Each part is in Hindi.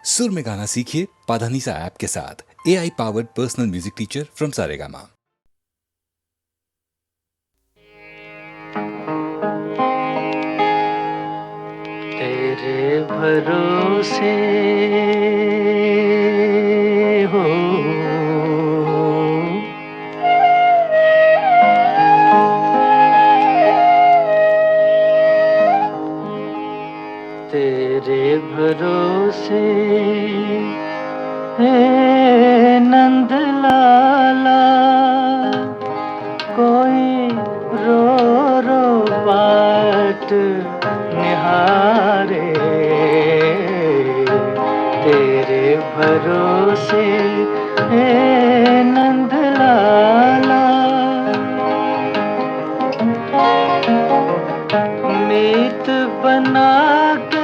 सुर में गाना सीखिए पाधानीसा ऐप के साथ। AI powered personal music teacher from Saregama. तेरे भरोसे हो तेरे भरोसे हे नंद लाला, कोई रो रो बाट निहारे। तेरे भरोसे हे नंद लाला, मीत बना के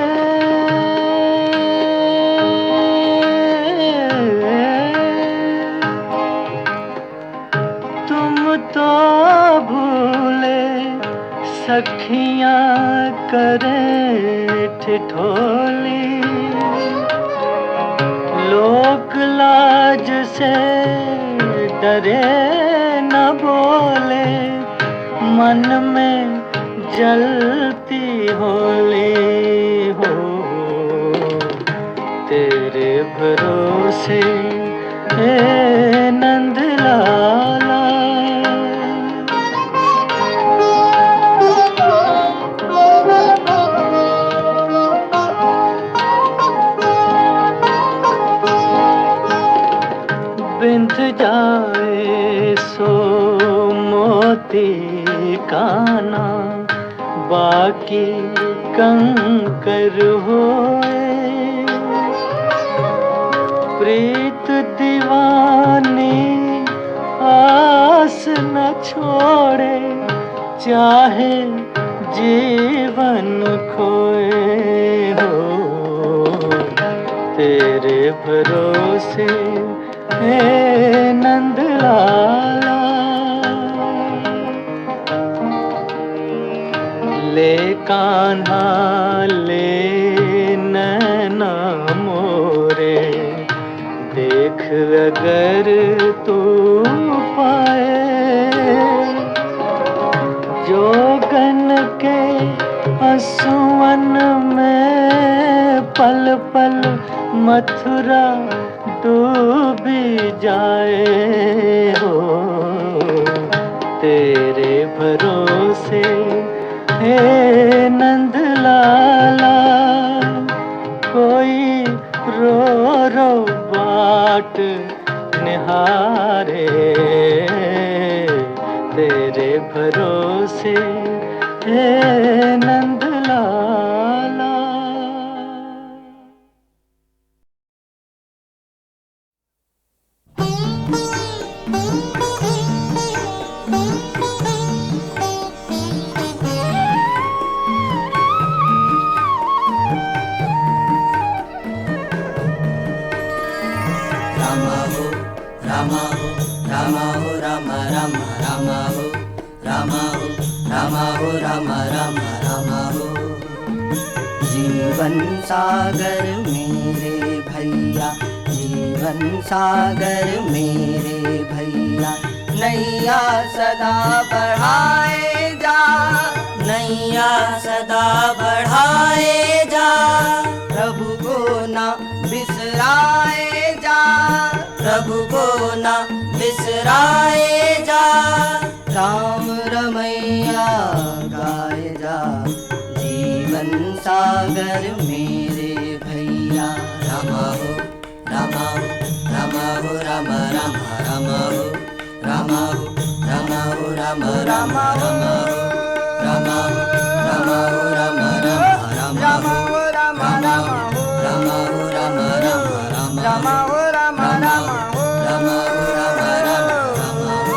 तुम तो भूले सखियां करें ठिठोली। लोक लाज से डरे न बोले, मन में जलती होली हो। तेरे भरोसे हे नंद लाला, बिंध जाए सो मोती काना, बाकी कंकर होए। प्रीत दीवानी आस न छोड़े, चाहे जीवन खोए हो। तेरे भरोसे हे नंद लाला, ले कान्हा ले नैना मोरे, देख अगर तू पाए। जोगन के आंसुअन में पल पल मथुरा डूबी जाए हो। तेरे भरोसे हे नंद लाला, कोई रो रो बाट निहारे। तेरे भरोसे हे नंद लाला। जीवन सागर मेरे भैया, जीवन सागर मेरे भैया, नैया सदा बढ़ाए जा, नैया सदा बढ़ाए जा। प्रभु को ना बिसराए जा, प्रभु को ना बिसराए जा। राम रमैया गाए जा, जीवन सागर मेरे भैया। रमा हो रमा हो रमा हो रम रम रमा हो रमा हो रमा हो रम रम रमा हो रमा हो रमा हो रम रम रमा हो रमा हो रमा हो रम रम रमा हो रमा हो रमा हो रम रम रमा हो।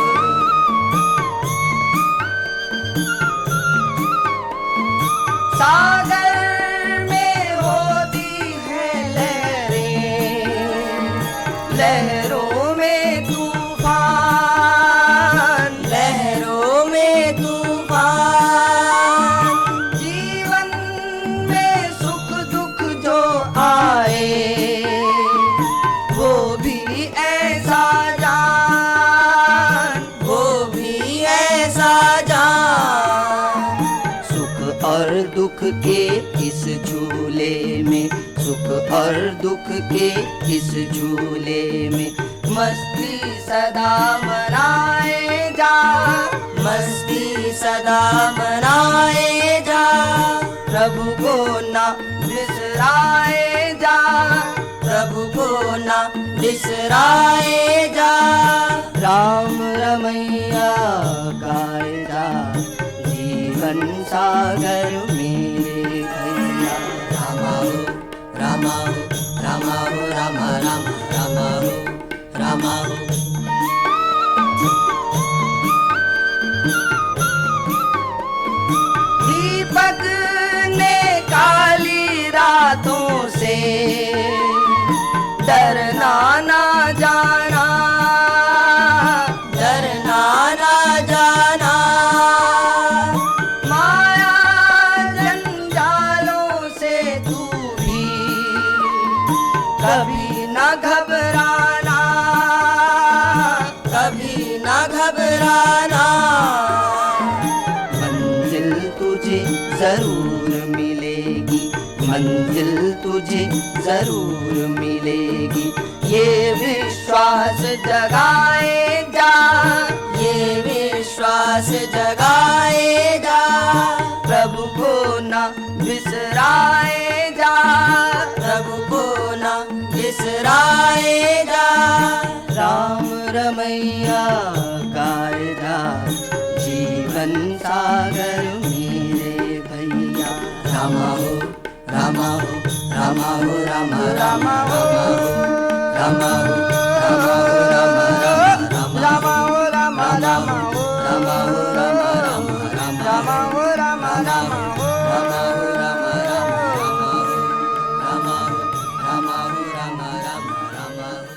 सागर में होती है लहरें, लहरों में तूफान, लहरों में तूफान। जीवन में सुख दुख जो आए, और दुख के इस झूले में मस्ती सदा मनाए जा, मस्ती सदा मनाए जा, प्रभु को ना बिसराए जा, प्रभु को ना बिसराए जा। राम रमैया गाए जा, जीवन सागर मेरे भैया। रामा हो रामा हो रामा हो रामा राम रामा हो रामा हो। दीपक ने काली रातों से डरना ना जाना, डरना ना जाना, माया जंजालों से तू भी कभी ना घबराना, कभी ना घबराना। मंजिल तुझे जरूर मिलेगी, मंजिल तुझे जरूर मिलेगी, ये विश्वास जगाए जा, ये विश्वास जगाए जा, प्रभु को ना बिसराए जा, प्रभु को ना बिसराए जा। राम रमैया गाए जा, जीवन सागर मेरे भैया। रामा हो रामा हो रामा हो रामा रामा हो रामा हो रामा हो रामा रामा हो रामा रामा हो रामा हो रामा रामा रामा हो रामा रामा हो रामा हो रामा रामा रामा हो रामा हो रामा रामा रामा हो रामा हो।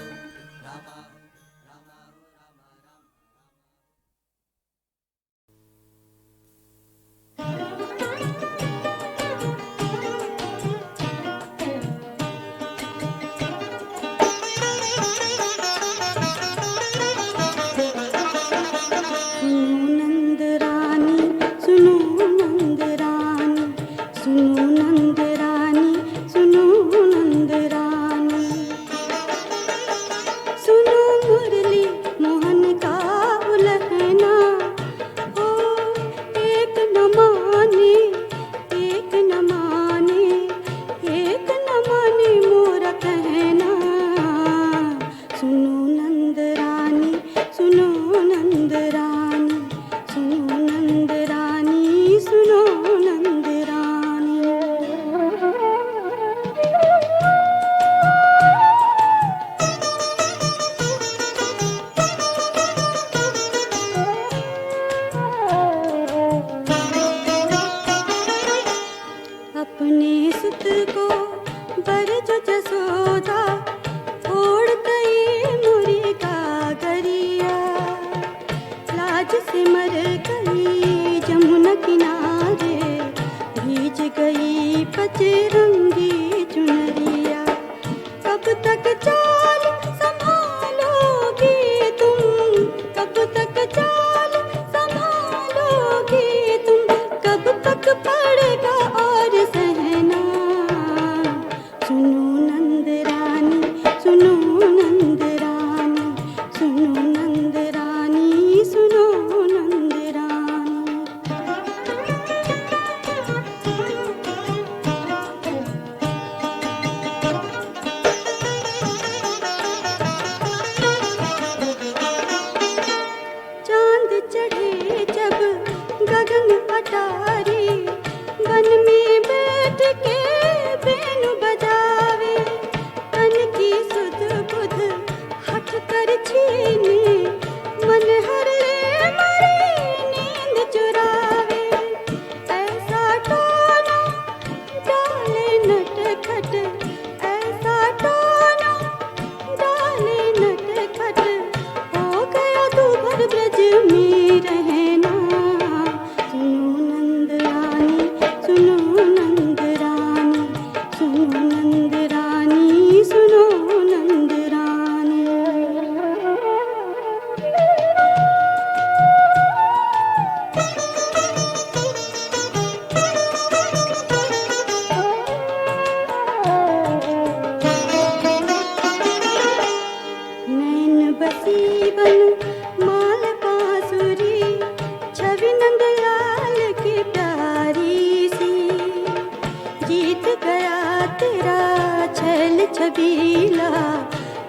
छबीला,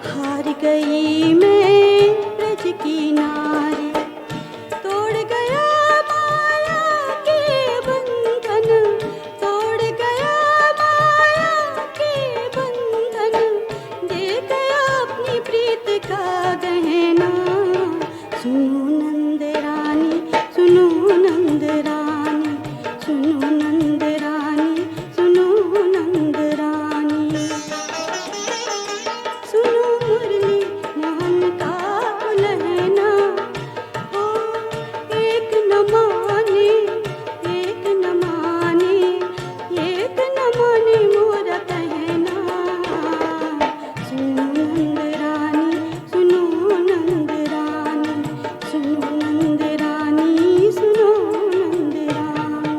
हार गई मैं ब्रज की नारी। तोड़ गया माया के बंधन, तोड़ गया माया के बंधन, दे गया अपनी प्रीत का गहना। सुनो नंद रानी, सुनो नंद रानी, सुनो नंद रानी, सुनो नंद रानी। सुनो मुरली मोहन का लहना, ओ एक न माने, एक न माने, एक न माने मोरा कहना। सुनो नंद रानी, सुनो नंद रानी, सुनो नंद रानी, सुनो नंद रानी।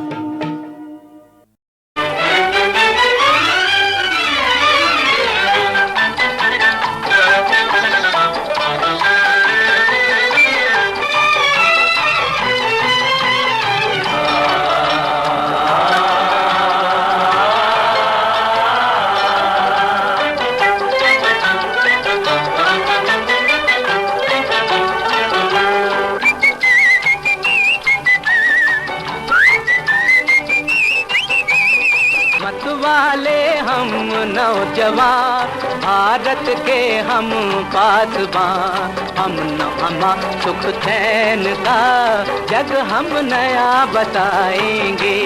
मत वाले हम नौजवान, भारत के हम पासबान। हम नवा सुख चैन का जग हम नया बताएंगे।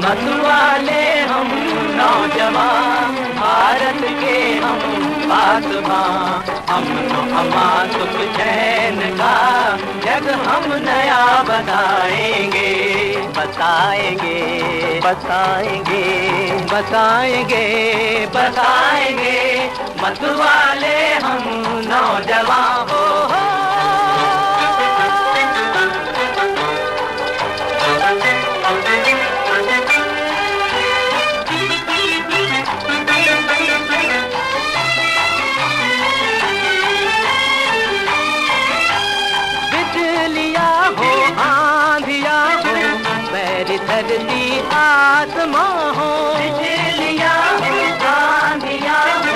मत वाले हम नौजवान, भारत के हम पासबान। हम नवा सुख चैन का जग हम नया बताएंगे। बताएंगे, बताएंगे, बताएंगे, बताएंगे। मत वाले हम नौजवान हो। बिजलियाँ हो, आंधियाँ हो, बैर धरती आसमां हो। बिजलियाँ हो, आंधियाँ हो,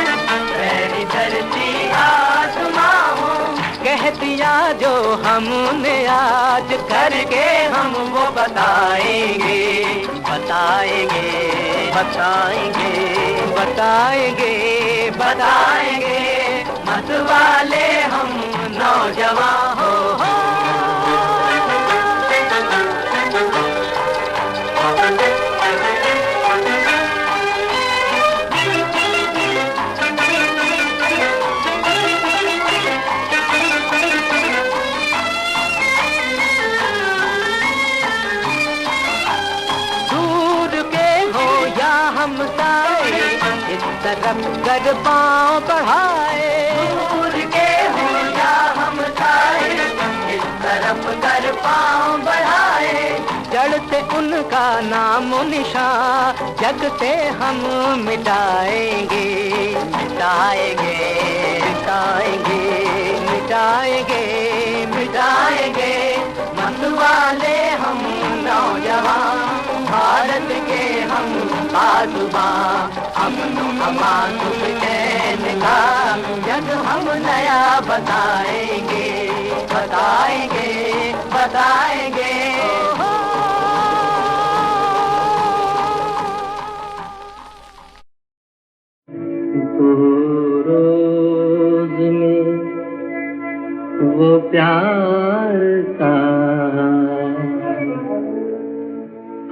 बैर धरती आसमां हो। कह दिया जो हमने आज, करके हम वो बताएंगे। बताएंगे, बताएंगे, बताएंगे, बताएंगे। मत वाले हम नौजवान हो। दूर के हो या हम साए, इस तरफ कर पाँव बढ़ाए। दूर के हो या हम साए, इस तरफ कर पाँव बढ़ाए। जड़ से उनका नाम निशान जग से हम मिटाएंगे। मिटाएंगे, मिटाएंगे, मिटाएंगे, मिटाएंगे। मत वाले हम नौजवान, भारत के हम पासबान। हम अमान चैन का जग हम नया बताएंगे। बताएंगे, बताएंगे। दो रोज में वो प्यार का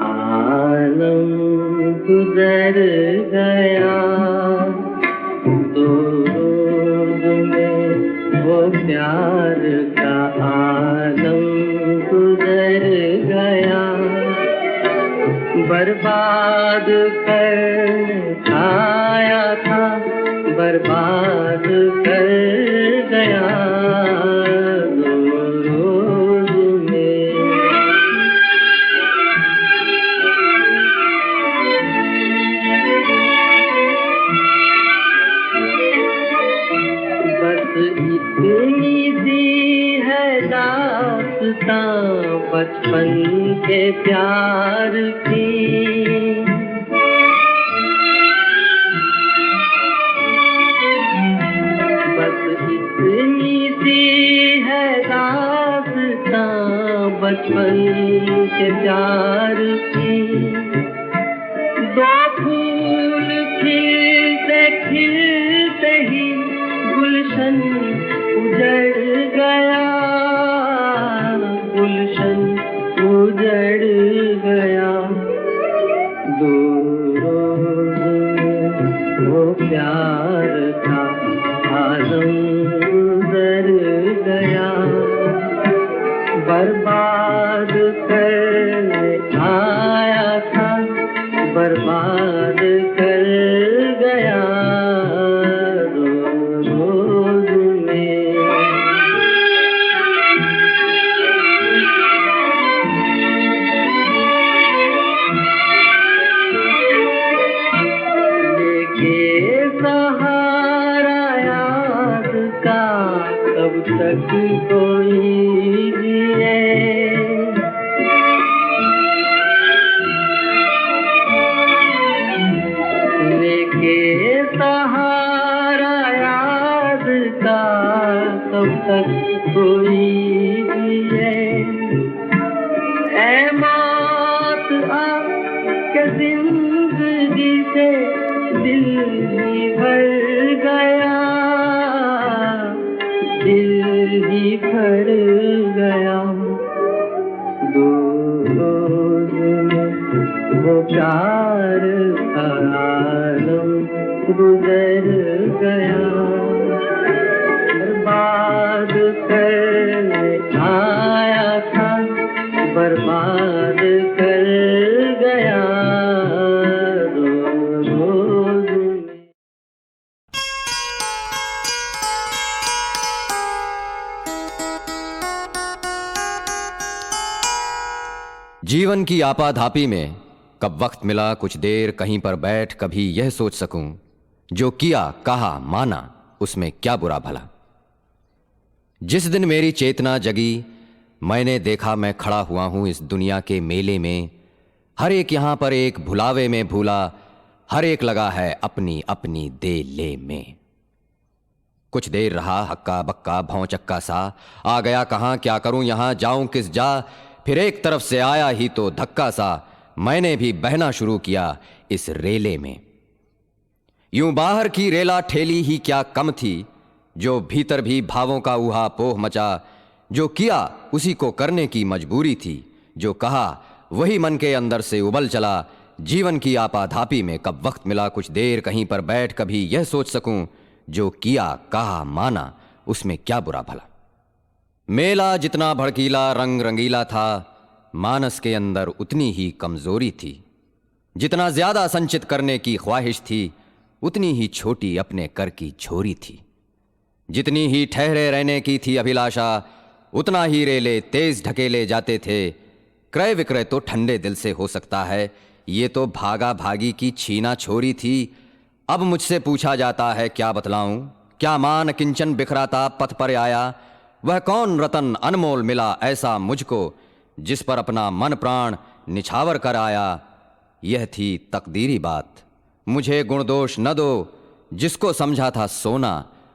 आलम गुजर गया। दो रोज में वो प्यार का आलम गुजर गया। बर्बाद कर आया था, बर्बाद कर गया। दो रोज में बस इतनी दी है दास्तां बचपन के प्यार की। बचपन के प्यार की। दो फूल खिलते खिलते ही गुलशन उजड़ गया, गुलशन उजड़ गया। दो रोज में वो प्यार था आलम गुजर गया। बर्बाद करने आया था, बर्बाद कर गया रोज में। लेके सहारा याद का कब तक कोई जिए। लेके सहारा याद का कब तक कोई जिए। ऐ मौत आ के जिंदगी से दिल ही भर गया, दिल ही भर गया। दो रोज में वो प्यार का आलम गुजर गया। बर्बाद करने आया था, बर्बाद कर गया रोज में। जीवन की आपाधापी में कब वक्त मिला कुछ देर कहीं पर बैठ कभी यह सोच सकूं, जो किया कहा माना उसमें क्या बुरा भला। जिस दिन मेरी चेतना जगी मैंने देखा मैं खड़ा हुआ हूं इस दुनिया के मेले में। हर एक यहां पर एक भुलावे में भूला, हर एक लगा है अपनी अपनी दे ले में। कुछ देर रहा हक्का बक्का भौचक्का सा, आ गया कहां क्या करूं यहां जाऊं किस जा। फिर एक तरफ से आया ही तो धक्का सा, मैंने भी बहना शुरू किया इस रेले में। यूं बाहर की रेला ठेली ही क्या कम थी, जो भीतर भी भावों का ऊहा पोह मचा। जो किया उसी को करने की मजबूरी थी, जो कहा वही मन के अंदर से उबल चला। जीवन की आपाधापी में कब वक्त मिला कुछ देर कहीं पर बैठ कभी यह सोच सकूं, जो किया कहा माना उसमें क्या बुरा भला। मेला जितना भड़कीला रंग रंगीला था, मानस के अंदर उतनी ही कमजोरी थी। जितना ज्यादा संचित करने की ख्वाहिश थी, उतनी ही छोटी अपने कर की झोरी थी। जितनी ही ठहरे रहने की थी अभिलाषा, उतना ही रेले तेज ढकेले जाते थे। क्रय विक्रय तो ठंडे दिल से हो सकता है, ये तो भागा भागी की छीना छोरी थी। अब मुझसे पूछा जाता है क्या बतलाऊं, क्या मान किंचन बिखराता पथ पर आया। वह कौन रतन अनमोल मिला ऐसा मुझको, जिस पर अपना मन प्राण निछावर कर आया। यह थी तकदीरी बात, मुझे गुण दोष न दो। जिसको समझा था सोना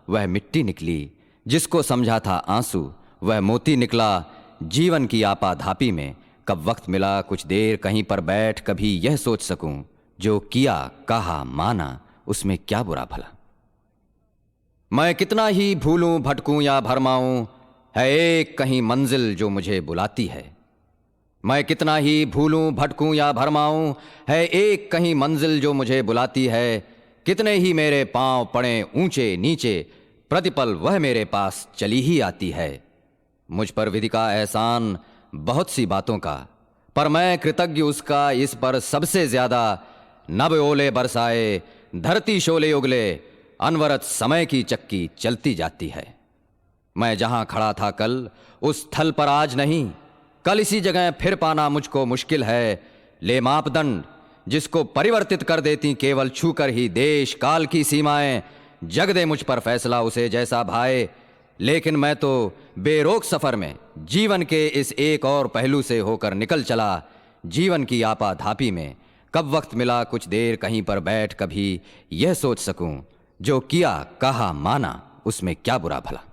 वह मिट्टी निकली, जिसको समझा था आंसू वह मोती निकला। जीवन की आपाधापी में कब वक्त मिला कुछ देर कहीं पर बैठ कभी यह सोच सकूं, जो किया कहा माना उसमें क्या बुरा भला। मैं कितना ही भूलूं भटकूं या भरमाऊं, है एक कहीं मंजिल जो मुझे बुलाती है। मैं कितना ही भूलूं भटकूं या भरमाऊं, है एक कहीं मंजिल जो मुझे बुलाती है। कितने ही मेरे पांव पड़े ऊंचे नीचे, प्रतिपल वह मेरे पास चली ही आती है। मुझ पर विधि का एहसान बहुत सी बातों का, पर मैं कृतज्ञ उसका इस पर सबसे ज्यादा। नभ ओले बरसाए धरती शोले उगले, अनवरत समय की चक्की चलती जाती है। मैं जहां खड़ा था कल उस स्थल पर आज नहीं, कल इसी जगह फिर पाना मुझको मुश्किल है। ले मापदंड जिसको परिवर्तित कर देती केवल छूकर ही देश काल की सीमाएं। जग दे मुझ पर फैसला उसे जैसा भाए, लेकिन मैं तो बेरोक सफर में जीवन के इस एक और पहलू से होकर निकल चला। जीवन की आपाधापी में कब वक्त मिला कुछ देर कहीं पर बैठ कभी यह सोच सकूं, जो किया कहा माना उसमें क्या बुरा भला।